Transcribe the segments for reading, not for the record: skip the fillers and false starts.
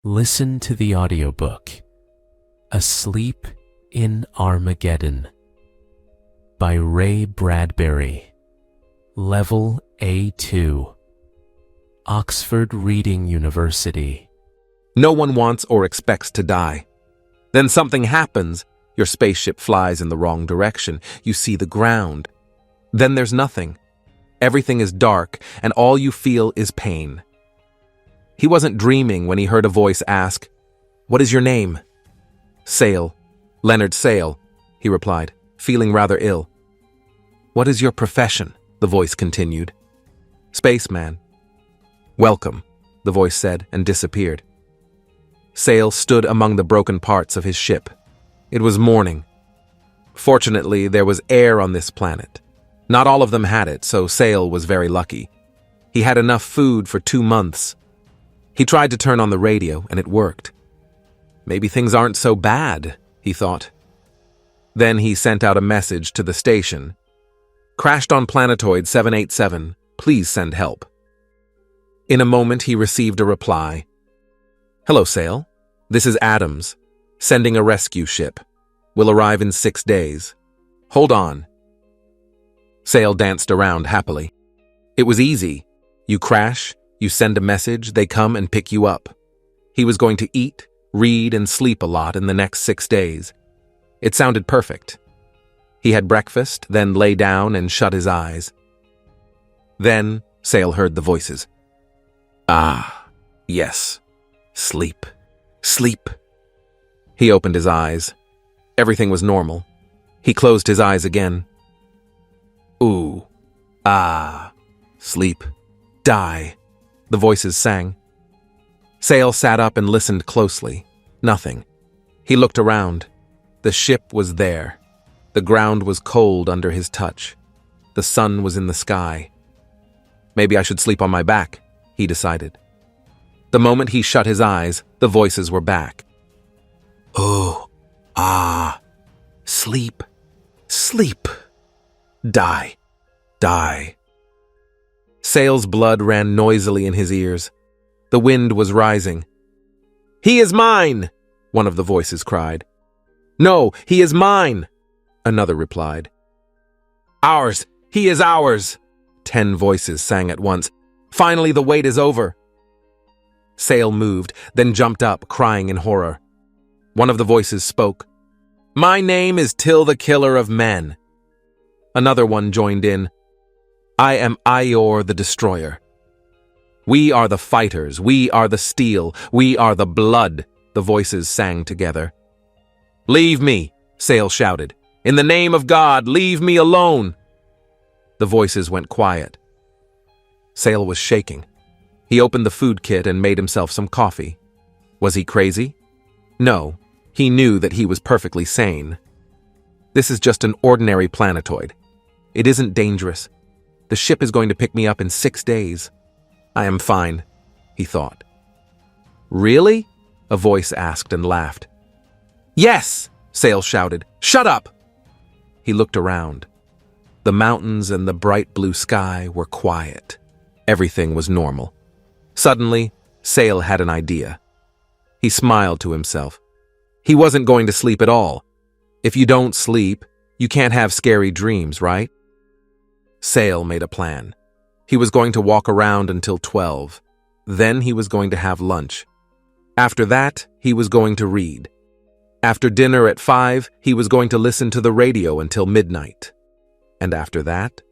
Listen to the audiobook Asleep in Armageddon by Ray Bradbury, Level A2, Oxford Reading University. No one wants or expects to die. Then something happens. Your spaceship flies in the wrong direction. You see the ground. Then there's nothing. Everything is dark, and all you feel is pain. He wasn't dreaming when he heard a voice ask, "What is your name?" "Sale. Leonard Sale," he replied, feeling rather ill. "What is your profession?" the voice continued. "Spaceman." "Welcome," the voice said and disappeared. Sale stood among the broken parts of his ship. It was morning. Fortunately, there was air on this planet. Not all of them had it, so Sale was very lucky. He had enough food for 2 months. He tried to turn on the radio, and it worked. Maybe things aren't so bad, he thought. Then he sent out a message to the station. "Crashed on planetoid 787. Please send help." In a moment, he received a reply. "Hello, Sale. This is Adams, sending a rescue ship. Will arrive in 6 days. Hold on." Sale danced around happily. It was easy. You crash, you send a message, they come and pick you up. He was going to eat, read, and sleep a lot in the next 6 days. It sounded perfect. He had breakfast, then lay down and shut his eyes. Then Sale heard the voices. "Ah, yes. Sleep. Sleep." He opened his eyes. Everything was normal. He closed his eyes again. "Ooh. Ah. Sleep. Die," the voices sang. Sale sat up and listened closely. Nothing. He looked around. The ship was there. The ground was cold under his touch. The sun was in the sky. Maybe I should sleep on my back, he decided. The moment he shut his eyes, the voices were back. "Oh, ah, sleep, sleep, die, die." Sale's blood ran noisily in his ears. The wind was rising. "He is mine!" one of the voices cried. "No, he is mine!" another replied. "Ours! He is ours!" 10 voices sang at once. "Finally, the wait is over." Sale moved, then jumped up, crying in horror. One of the voices spoke. "My name is Till the Killer of Men." Another one joined in. "I am Ior the Destroyer." "We are the fighters, we are the steel, we are the blood," the voices sang together. "Leave me," Sale shouted. "In the name of God, leave me alone." The voices went quiet. Sale was shaking. He opened the food kit and made himself some coffee. Was he crazy? No, he knew that he was perfectly sane. This is just an ordinary planetoid. It isn't dangerous. The ship is going to pick me up in 6 days. I am fine, he thought. "Really?" a voice asked and laughed. "Yes!" Sale shouted. "Shut up!" He looked around. The mountains and the bright blue sky were quiet. Everything was normal. Suddenly, Sale had an idea. He smiled to himself. He wasn't going to sleep at all. If you don't sleep, you can't have scary dreams, right? Sale made a plan. He was going to walk around until 12. Then he was going to have lunch. After that, he was going to read. After dinner at 5, he was going to listen to the radio until midnight. And after that?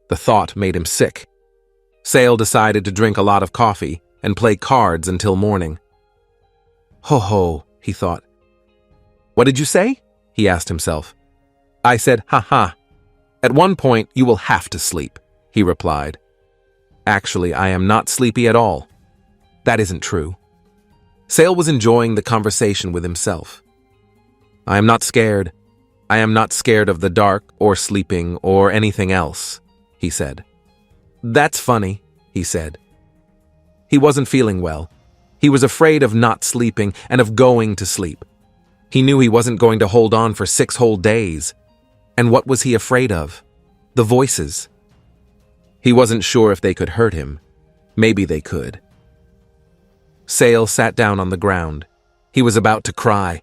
The thought made him sick. Sale decided to drink a lot of coffee and play cards until morning. Ho, he thought. "What did you say?" he asked himself. "I said, ha. At one point, you will have to sleep," he replied. "Actually, I am not sleepy at all." That isn't true. Sale was enjoying the conversation with himself. "I am not scared. I am not scared of the dark or sleeping or anything else," he said. "That's funny," he said. He wasn't feeling well. He was afraid of not sleeping and of going to sleep. He knew he wasn't going to hold on for 6 whole days. And what was he afraid of? The voices. He wasn't sure if they could hurt him. Maybe they could. Sail sat down on the ground. He was about to cry.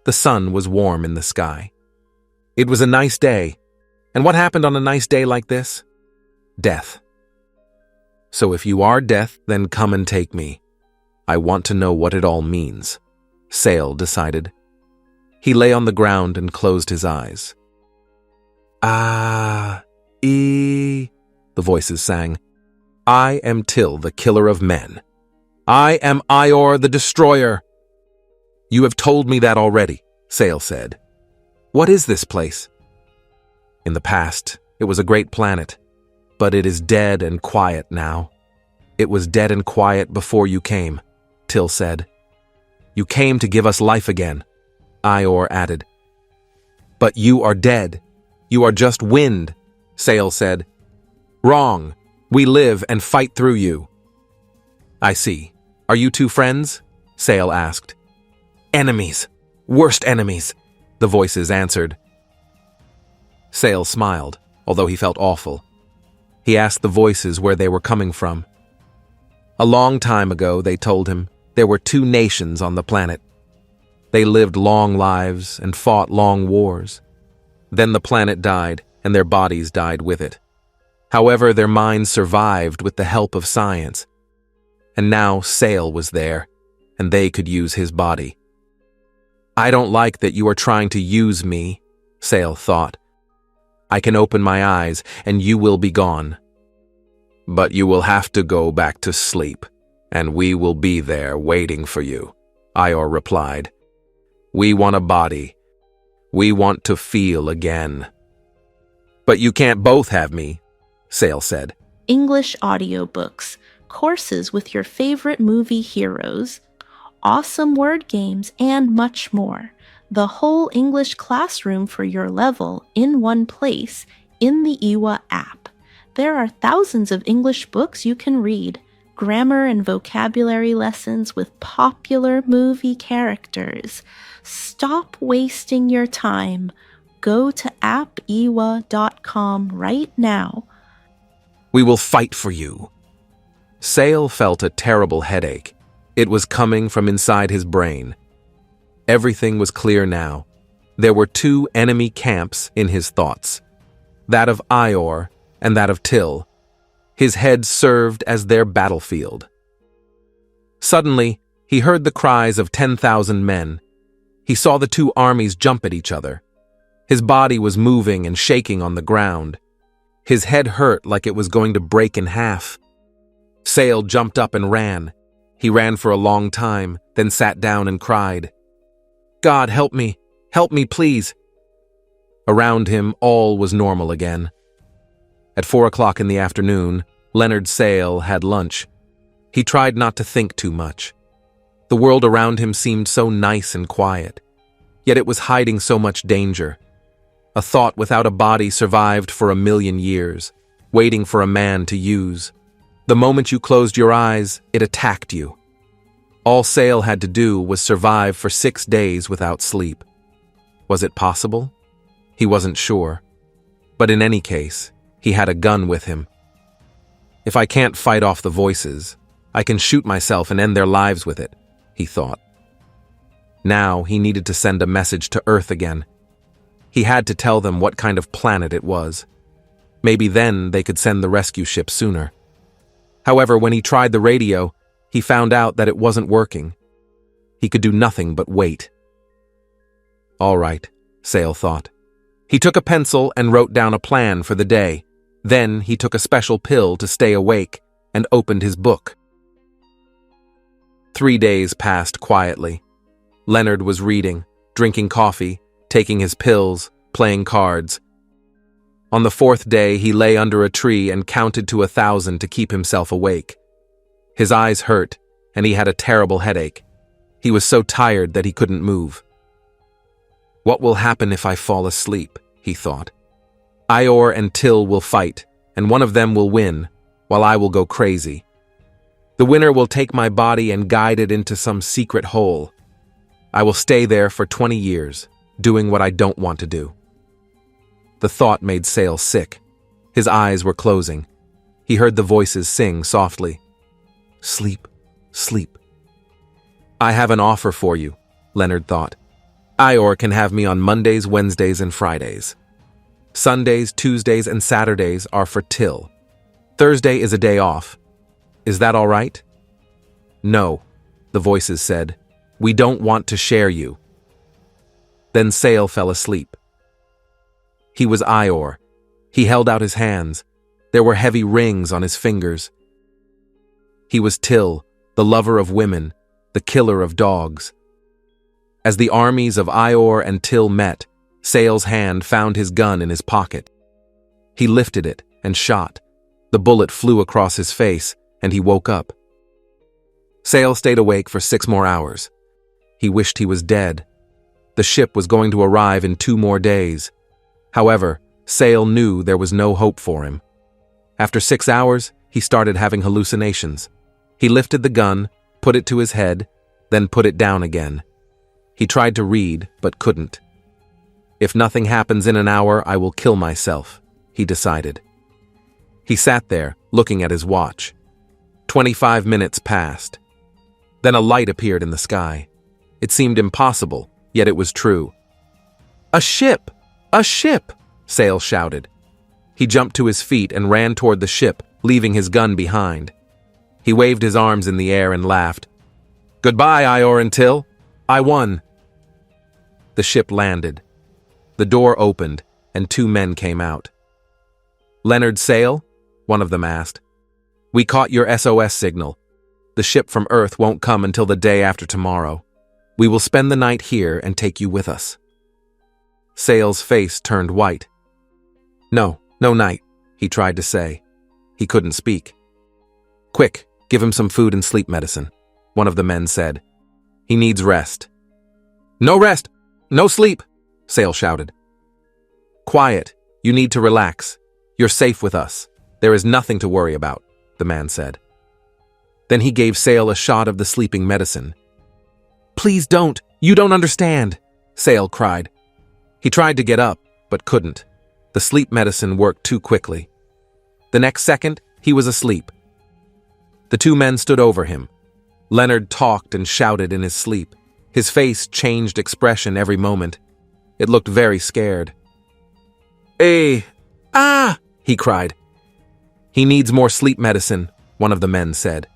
The sun was warm in the sky. It was a nice day. And what happened on a nice day like this? Death. So if you are death, then come and take me. I want to know what it all means, Sail decided. He lay on the ground and closed his eyes. The voices sang. I am Till, the killer of men. I am Ior, the destroyer. You have told me that already, Sail said. What is this place? In the past, it was a great planet, but it is dead and quiet now. It was dead and quiet before you came, Till said. You came to give us life again, Ior added. But you are dead. You are just wind, Sail said. Wrong. We live and fight through you. I see. Are you two friends? Sail asked. Enemies. Worst enemies, the voices answered. Sail smiled, although he felt awful. He asked the voices where they were coming from. A long time ago, they told him, there were two nations on the planet. They lived long lives and fought long wars. Then the planet died, and their bodies died with it. However, their minds survived with the help of science. And now Sail was there, and they could use his body. I don't like that you are trying to use me, Sail thought. I can open my eyes, and you will be gone. But you will have to go back to sleep, and we will be there waiting for you, Ior replied. We want a body. We want to feel again. But you can't both have me, Sail said. English audiobooks, courses with your favorite movie heroes, awesome word games, and much more. The whole English classroom for your level in one place in the EWA app. There are thousands of English books you can read, grammar and vocabulary lessons with popular movie characters. Stop wasting your time. Go to appewa.com right now. We will fight for you. Sail felt a terrible headache. It was coming from inside his brain. Everything was clear now. There were two enemy camps in his thoughts, that of Ior and that of Till. His head served as their battlefield. Suddenly, he heard the cries of 10,000 men. He saw the two armies jump at each other. His body was moving and shaking on the ground. His head hurt like it was going to break in half. Sail jumped up and ran. He ran for a long time, then sat down and cried. God, help me, please. Around him, all was normal again. At 4 o'clock in the afternoon, Leonard Sail had lunch. He tried not to think too much. The world around him seemed so nice and quiet, yet it was hiding so much danger. A thought without a body survived for 1,000,000 years, waiting for a man to use. The moment you closed your eyes, it attacked you. All Sail had to do was survive for 6 days without sleep. Was it possible? He wasn't sure. But in any case, he had a gun with him. If I can't fight off the voices, I can shoot myself and end their lives with it, he thought. Now he needed to send a message to Earth again. He had to tell them what kind of planet it was. Maybe then they could send the rescue ship sooner. However, when he tried the radio, he found out that it wasn't working. He could do nothing but wait. All right, Sail thought. He took a pencil and wrote down a plan for the day. Then he took a special pill to stay awake and opened his book. 3 days passed quietly. Leonard was reading, drinking coffee, taking his pills, playing cards. On the 4th day, he lay under a tree and counted to 1,000 to keep himself awake. His eyes hurt, and he had a terrible headache. He was so tired that he couldn't move. What will happen if I fall asleep? He thought. Ior and Till will fight, and one of them will win, while I will go crazy. The winner will take my body and guide it into some secret hole. I will stay there for 20 years, doing what I don't want to do. The thought made Sail sick. His eyes were closing. He heard the voices sing softly. Sleep, sleep, I have an offer for you, Leonard thought. Ior can have me on Mondays, Wednesdays, and Fridays. Sundays, Tuesdays, and Saturdays are for Till. Thursday is a day off. Is that all right? No, the voices said. We don't want to share you. Then Sale fell asleep. He was Ior. He held out his hands. There were heavy rings on his fingers. He was Till, the lover of women, the killer of dogs. As the armies of Ior and Till met, Sale's hand found his gun in his pocket. He lifted it and shot. The bullet flew across his face, and he woke up. Sale stayed awake for 6 more hours. He wished he was dead. The ship was going to arrive in 2 more days. However, Sale knew there was no hope for him. After 6 hours, he started having hallucinations. He lifted the gun, put it to his head, then put it down again. He tried to read, but couldn't. If nothing happens in an hour, I will kill myself, he decided. He sat there, looking at his watch. 25 minutes passed. Then a light appeared in the sky. It seemed impossible, yet it was true. A ship! A ship! Sale shouted. He jumped to his feet and ran toward the ship, leaving his gun behind. He waved his arms in the air and laughed. Goodbye, Ior and Till. I won. The ship landed. The door opened, and 2 men came out. Leonard Sale? One of them asked. We caught your SOS signal. The ship from Earth won't come until the day after tomorrow. We will spend the night here and take you with us. Sale's face turned white. No night, he tried to say. He couldn't speak. Quick, give him some food and sleep medicine, one of the men said. He needs rest. No rest! No sleep! Sale shouted. Quiet, you need to relax. You're safe with us. There is nothing to worry about, the man said. Then he gave Sale a shot of the sleeping medicine. Please don't! You don't understand! Sale cried. He tried to get up, but couldn't. The sleep medicine worked too quickly. The next second, he was asleep. The 2 men stood over him. Leonard talked and shouted in his sleep. His face changed expression every moment. It looked very scared. Ah! He cried. He needs more sleep medicine, one of the men said.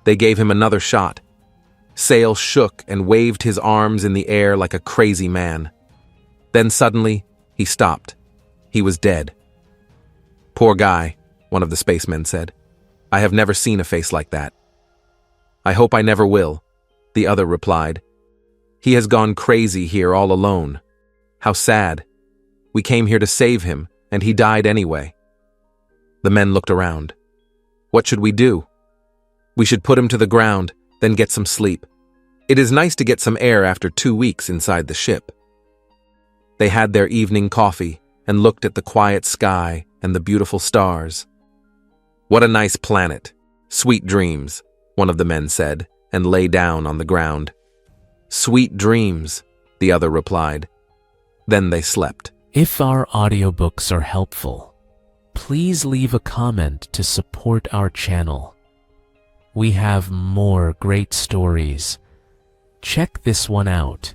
They gave him another shot. Sale shook and waved his arms in the air like a crazy man. Then suddenly, he stopped. He was dead. Poor guy, one of the spacemen said. I have never seen a face like that. I hope I never will, the other replied. He has gone crazy here all alone. How sad. We came here to save him, and he died anyway. The men looked around. What should we do? We should put him to the ground, then get some sleep. It is nice to get some air after 2 weeks inside the ship. They had their evening coffee and looked at the quiet sky and the beautiful stars. What a nice planet. Sweet dreams, one of the men said, and lay down on the ground. Sweet dreams, the other replied. Then they slept. If our audiobooks are helpful, please leave a comment to support our channel. We have more great stories. Check this one out.